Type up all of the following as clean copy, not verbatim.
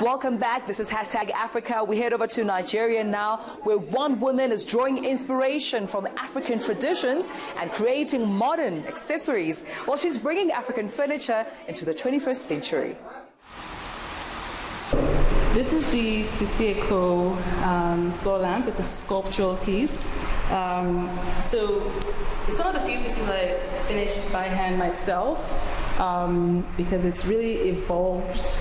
Welcome back. This is #Africa. We head over to Nigeria now, where one woman is drawing inspiration from African traditions and creating modern accessories while she's bringing African furniture into the 21st century. This is the Sisi Eko floor lamp. It's a sculptural piece. So it's one of the few pieces I finished by hand myself because it's really evolved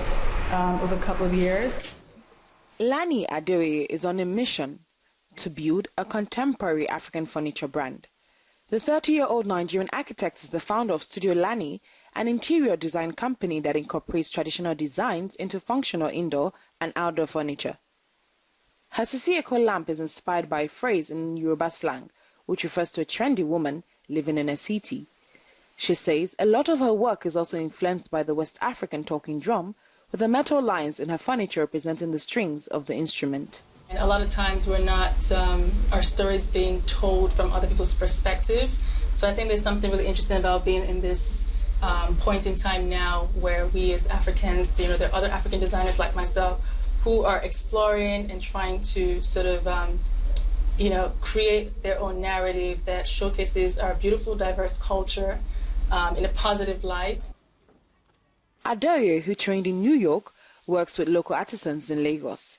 over a couple of years. Lani Adeoye is on a mission to build a contemporary African furniture brand. The 30-year-old Nigerian architect is the founder of Studio Lani, an interior design company that incorporates traditional designs into functional indoor and outdoor furniture. Her Sisi Eko lamp is inspired by a phrase in Yoruba slang, which refers to a trendy woman living in a city. She says a lot of her work is also influenced by the West African talking drum, with the metal lines in her furniture representing the strings of the instrument. And a lot of times we're not, our stories being told from other people's perspective. So I think there's something really interesting about being in this point in time now where we as Africans, there are other African designers like myself who are exploring and trying to sort of, create their own narrative that showcases our beautiful, diverse culture in a positive light. Adeoye, who trained in New York, works with local artisans in Lagos.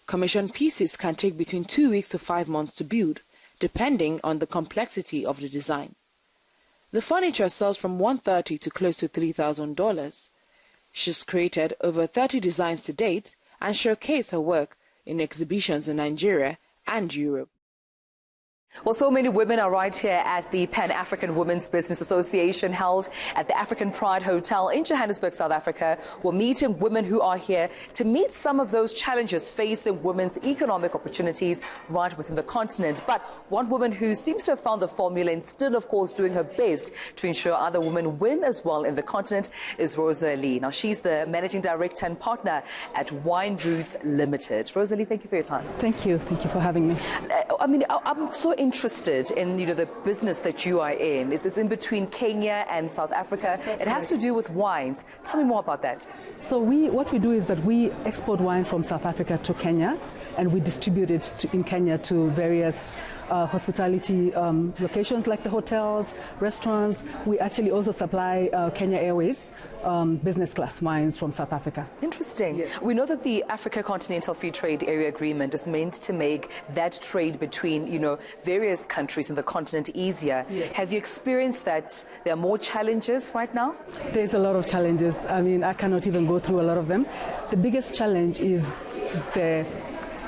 Commissioned pieces can take between 2 weeks to 5 months to build, depending on the complexity of the design. The furniture sells from $130 to close to $3,000. She's created over 30 designs to date and showcased her work in exhibitions in Nigeria and Europe. Well, so many women are right here at the Pan-African Women's Business Association held at the African Pride Hotel in Johannesburg, South Africa. We're meeting women who are here to meet some of those challenges facing women's economic opportunities right within the continent. But one woman who seems to have found the formula and still, of course, doing her best to ensure other women win as well in the continent is Rosalie. Now, she's the Managing Director and Partner at Wine Roots Limited. Rosalie, thank you for your time. Thank you. Thank you for having me. I'm so interested in the business that you are in. It's in between Kenya and South Africa. It has to do with wines. Tell me more about that. So what we do is that we export wine from South Africa to Kenya, and we distribute it in Kenya to various hospitality locations like the hotels, restaurants. We actually also supply Kenya Airways business class wines from South Africa. Interesting. Yes. We know that the Africa Continental Free Trade Area Agreement is meant to make that trade between various countries in the continent easier. Yes. Have you experienced that there are more challenges right now? There's a lot of challenges. I cannot even go through a lot of them. The biggest challenge is the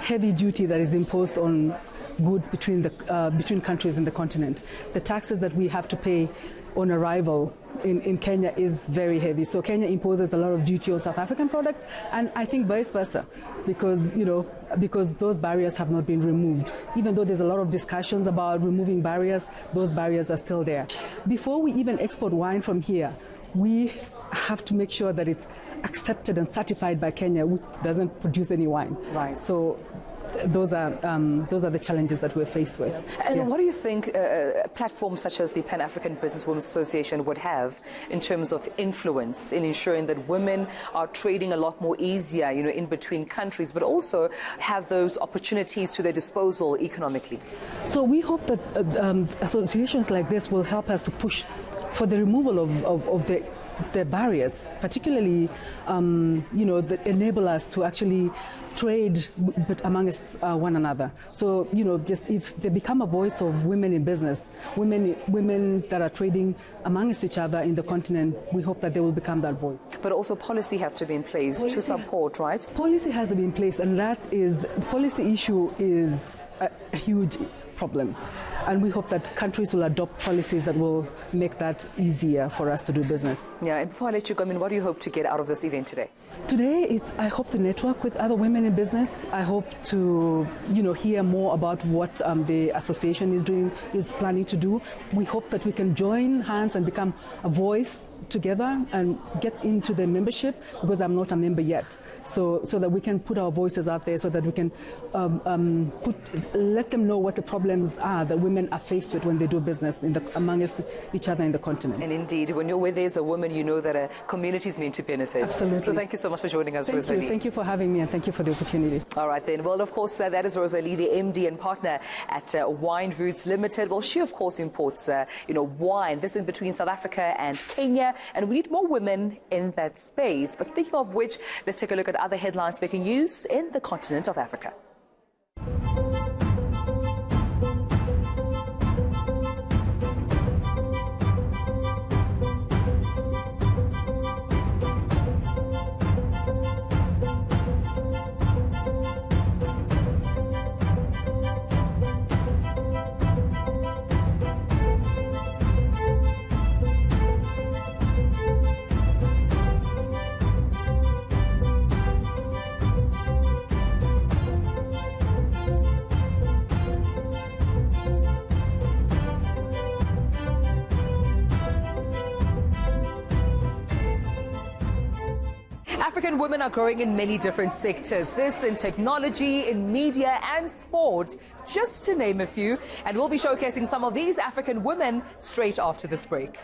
heavy duty that is imposed on goods between countries in the continent. The taxes that we have to pay on arrival in Kenya is very heavy. So Kenya imposes a lot of duty on South African products, and I think vice versa, because those barriers have not been removed. Even though there's a lot of discussions about removing barriers, those barriers are still there. Before we even export wine from here, we have to make sure that it's accepted and certified by Kenya, which doesn't produce any wine. Right. So those are the challenges that we're faced with. And what do you think platforms such as the Pan-African Business Women's Association would have in terms of influence in ensuring that women are trading a lot more easier, in between countries, but also have those opportunities to their disposal economically? So we hope that associations like this will help us to push for the removal of the barriers, particularly, that enable us to actually trade amongst one another. So, just if they become a voice of women in business, women that are trading amongst each other in the continent, we hope that they will become that voice. But also policy has to be in place to support, right? Policy has to be in place, and the policy issue is a huge problem. And we hope that countries will adopt policies that will make that easier for us to do business. Yeah, and before I let you go, what do you hope to get out of this event today? Today, I hope to network with other women in business. I hope to, hear more about what the association is planning to do. We hope that we can join hands and become a voice together and get into the membership, because I'm not a member yet. So that we can put our voices out there, so that we can let them know what the problem problems are that women are faced with when they do business amongst each other in the continent. And indeed, when you're where there's a woman, you know that a community is meant to benefit. Absolutely. So thank you so much for joining us, Rosalie. Thank you for having me, and thank you for the opportunity. All right then. Well, of course, that is Rosalie, the MD and partner at Wine Roots Limited. Well, she, of course, imports, wine. This is between South Africa and Kenya, and we need more women in that space. But speaking of which, let's take a look at other headlines making news in the continent of Africa. African women are growing in many different sectors. This in technology, in media and sport, just to name a few. And we'll be showcasing some of these African women straight after this break.